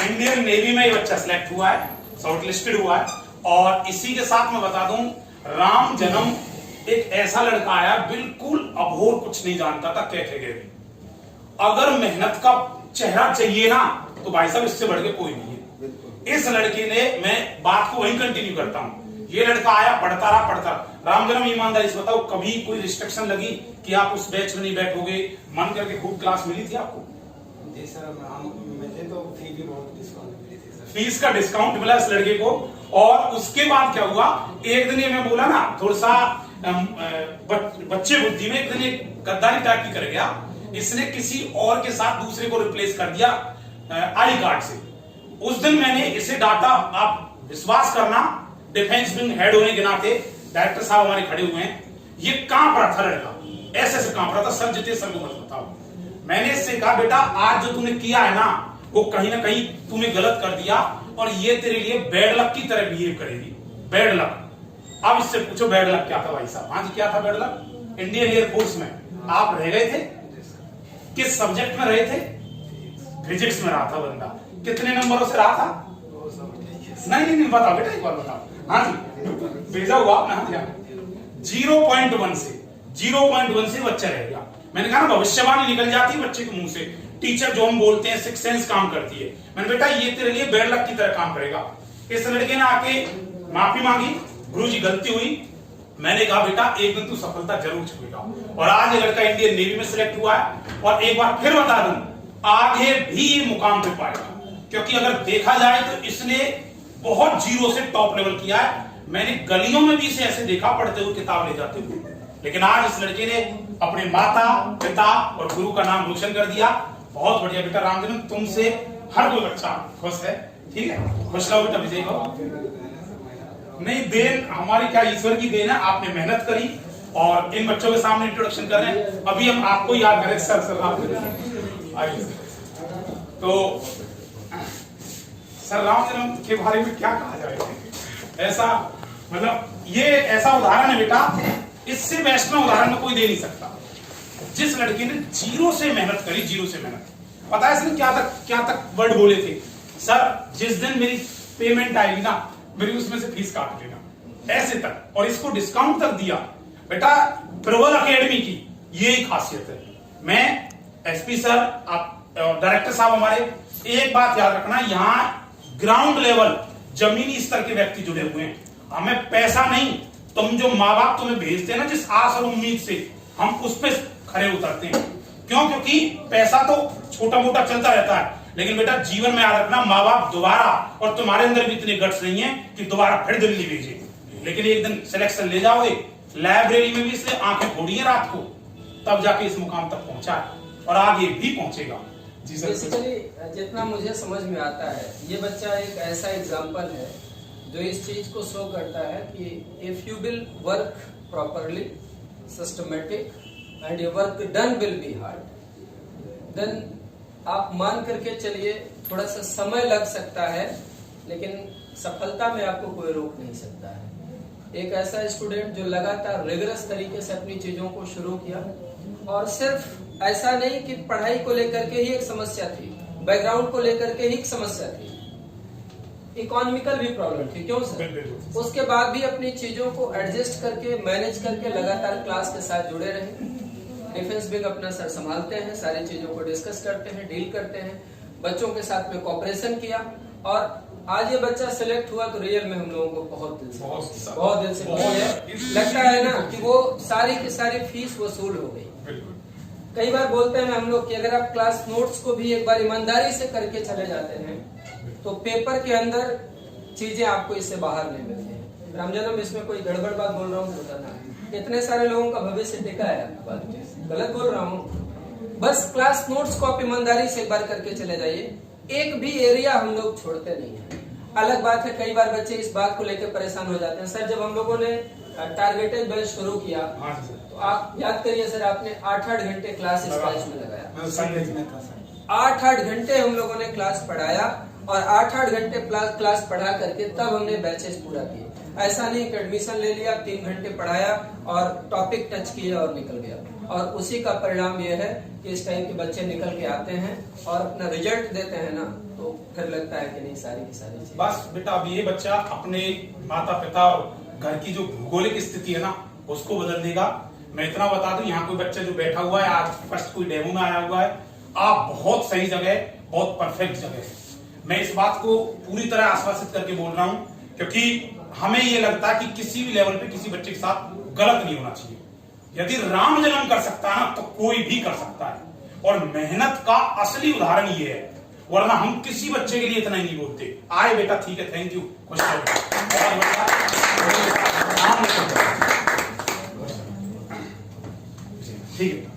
Indian navy में ये बच्चा सिलेक्ट हुआ है, शॉर्टलिस्टेड हुआ है। और इसी के साथ मैं बता दूं, राम जन्म एक ऐसा लड़का आया, बिल्कुल अभोर कुछ नहीं जानता था, कह अगर मेहनत का चेहरा चाहिए ना तो भाई साहब इससे बढ़ के कोई नहीं है। इस लड़के ने, मैं बात को वहीं कंटिन्यू करता हूं, ये लड़का आया, पढ़ता रहा। राम जन्म ईमानदारी से बताओ, कभी कोई रिस्ट्रिक्शन लगी कि आप उस बैच में नहीं बैठोगे, मन करके खूब क्लास मिली थी आपको? जी सर, मुझे तो फी भी बहुत डिस्काउंट मिली थी सर। फीस का डिस्काउंट मिला इस लड़के को। और उसके बाद क्या हुआ, एक दिन ये मैं बोला ना थोड़ा सा बच्चे बुद्धि में, एक दिन एक गद्दारी टाइप की कर गया, इसने किसी और के साथ दूसरे को रिप्लेस कर दिया आई कार्ड से। उस दिन मैंने इसे डांटा, आप विश्वास करना, डिफेंस विंग हेड होने के नाते डायरेक्टर साहब हमारे खड़े हुए हैं, ये कांप रहा था लड़का, ऐसे कांप रहा था, सर जिते सर को मत बताओ। मैंने इससे कहा, बेटा आज जो तूने किया है ना, वो कहीं ना कहीं तूने गलत कर दिया और ये तेरे लिए बैड लक की तरह बिहेव करेगी, बैड लक। अब इससे पूछो बैड लक क्या था भाई साहब? हाँ जी, क्या था बैड लक? इंडियन एयरफोर्स में आप रह गए थे, किस सब्जेक्ट में रहे थे? फिजिक्स में रहा था बंदा। कितने नंबरों से रहा था? नहीं बताओ बेटा, एक बार बताओ। हाँ जी, भेजा हुआ आपने? हाँ जी, 0.1 से बच्चा रह गया। मैंने कहा ना, भविष्यवाणी निकल जाती है बच्चे के मुंह से, टीचर जो हम बोलते हैं सिक्स सेंस काम करती है। मैंने बेटा ये तेरे लिए बैड लक की तरह काम करेगा। इस लड़के ने आके माफी मांगी, गुरुजी गलती हुई। मैंने कहा बेटा एक दिन तू सफलता जरूर छुएगा। और आज ये लड़का इंडियन नेवी में सिलेक्ट हुआ है। और एक बार फिर बता दूं, आगे भी ये मुकाम पे पाएगा, क्योंकि अगर देखा जाए तो इसने बहुत जीरो से टॉप लेवल किया है। मैंने गलियों में भी इसे ऐसे देखा पढ़ते हुए, किताब ले जाते हुए। लेकिन आज इस लड़के ने अपने माता पिता और गुरु का नाम रोशन कर दिया। बहुत बढ़िया बेटा रामजन्म, तुमसे हर कोई बच्चा खुश है, ठीक है? खुश रहो बेटा, विजय हो। नहीं, देन हमारी क्या, ईश्वर की देन है, आपने मेहनत करी और इन बच्चों के सामने इंट्रोडक्शन कर रहे हैं। अभी हम आपको याद करें, सर आप आइए। तो सर रामजन्म के बारे में क्या कहा जाए? ऐसा मतलब ये ऐसा उदाहरण है बेटा, इससे वैष्णव उदाहरण में कोई दे नहीं सकता। जिस लड़के ने जीरो से मेहनत करी, जीरो से मेहनत, पता है इसने क्या तक वर्ड बोले थे? सर जिस दिन मेरी पेमेंट आएगी ना, मेरी उसमें से फीस काट लेना, ऐसे तक। और इसको डिस्काउंट तक दिया। बेटा प्रबल एकेडमी की यही खासियत है। मैं एसपी सर, आप डायरेक्टर साहब हमारे, एक बात याद रखना, यहाँ ग्राउंड लेवल जमीनी स्तर के व्यक्ति जुड़े हुए हैं। हमें पैसा नहीं, तुम जो माँ बाप तुम्हें भेजते हैं ना जिस आस और उम्मीद से, हम उस पर खड़े उतरते हैं। क्यों? क्योंकि पैसा तो छोटा मोटा चलता रहता है, लेकिन बेटा जीवन में याद रखना, माँ बाप दोबारा, और तुम्हारे अंदर भी इतने गट्स नहीं है कि दोबारा फिर दिल्ली भेजे, लेकिन एक दिन सिलेक्शन ले जाओगे। लाइब्रेरी में भी इसलिए आंखें फोड़ी है रात को, तब जाके इस मुकाम तक पहुंचा है और आगे भी पहुंचेगा। जी सर। बेसिकली जितना मुझे समझ में आता है, ये बच्चा एक ऐसा एग्जाम्पल है जो इस चीज को शो करता है कि if you will work properly, systematic and your work done will be hard, then आप मान करके चलिए, थोड़ा सा समय लग सकता है लेकिन सफलता में आपको कोई रोक नहीं सकता है। एक ऐसा स्टूडेंट जो लगातार रिगरस तरीके से अपनी चीजों को शुरू किया, और सिर्फ ऐसा नहीं कि पढ़ाई को लेकर के ही एक समस्या थी, बैकग्राउंड को लेकर के ही एक समस्या थी, इकोनॉमिकल भी प्रॉब्लम थी। क्यों सर? उसके बाद भी अपनी चीजों को एडजस्ट करके, मैनेज करके लगातार क्लास के साथ जुड़े रहे। डिफेंस विंग अपना सर संभालते हैं, सारी चीजों को डिस्कस करते हैं, डील करते हैं, बच्चों के साथ में कोऑपरेशन किया, और आज ये बच्चा सिलेक्ट हुआ तो रियल में हम लोगों को बहुत दिल से खुशी है। लगता है ना कि वो सारी की सारी फीस वसूल हो गई। कई बार बोलते हैं हम लोग कि अगर आप क्लास नोट्स को भी एक बार ईमानदारी से करके चले जाते हैं तो पेपर के अंदर चीजें आपको इससे बाहर नहीं मिलती है। रामजन्म, इसमें कोई गड़बड़ बात बोल रहा हूँ बताना, इतने सारे लोगों का भविष्य टिका है, गलत बोल रहा हूँ? बस क्लास नोट्स को आप ईमानदारी से एक बार करके चले जाइए, एक भी एरिया हम लोग छोड़ते नहीं है। अलग बात है, कई बार बच्चे इस बात को लेकर परेशान हो जाते हैं, सर जब हम लोगों ने टारगेटेड बैच शुरू किया तो आप याद करिए सर, आपने 8-8 घंटे क्लास इस बैच में लगाया। 8-8 घंटे हम लोगों ने क्लास पढ़ाया, और 8-8 घंटे क्लास पढ़ा करके तब हमने बैचेस पूरा किए। ऐसा नहीं कि एडमिशन ले लिया, 3 घंटे पढ़ाया और टॉपिक टच किया और निकल गया। और उसी का परिणाम यह है कि इस टाइम के बच्चे निकल के आते हैं और अपना रिजल्ट देते हैं ना, तो तो फिर लगता है कि नहीं सारी की सारी चीजें। बस बेटा अब ये बच्चा अपने माता पिता और घर की जो भौगोलिक स्थिति है ना उसको बदल देगा। मैं इतना बता दूं, यहाँ कोई बच्चा जो बैठा हुआ है आज फर्स्ट कोई डेमो में आया हुआ है, आप बहुत सही जगह, बहुत परफेक्ट जगह है। मैं इस बात को पूरी तरह आश्वासित करके बोल रहा हूं, क्योंकि हमें ये लगता है कि किसी भी लेवल पे किसी बच्चे के साथ गलत नहीं होना चाहिए। यदि राम जन्म कर सकता है ना तो कोई भी कर सकता है, और मेहनत का असली उदाहरण ये है, वरना हम किसी बच्चे के लिए इतना ही नहीं बोलते। आए बेटा, ठीक है, थैंक यू, खुश ठीक है।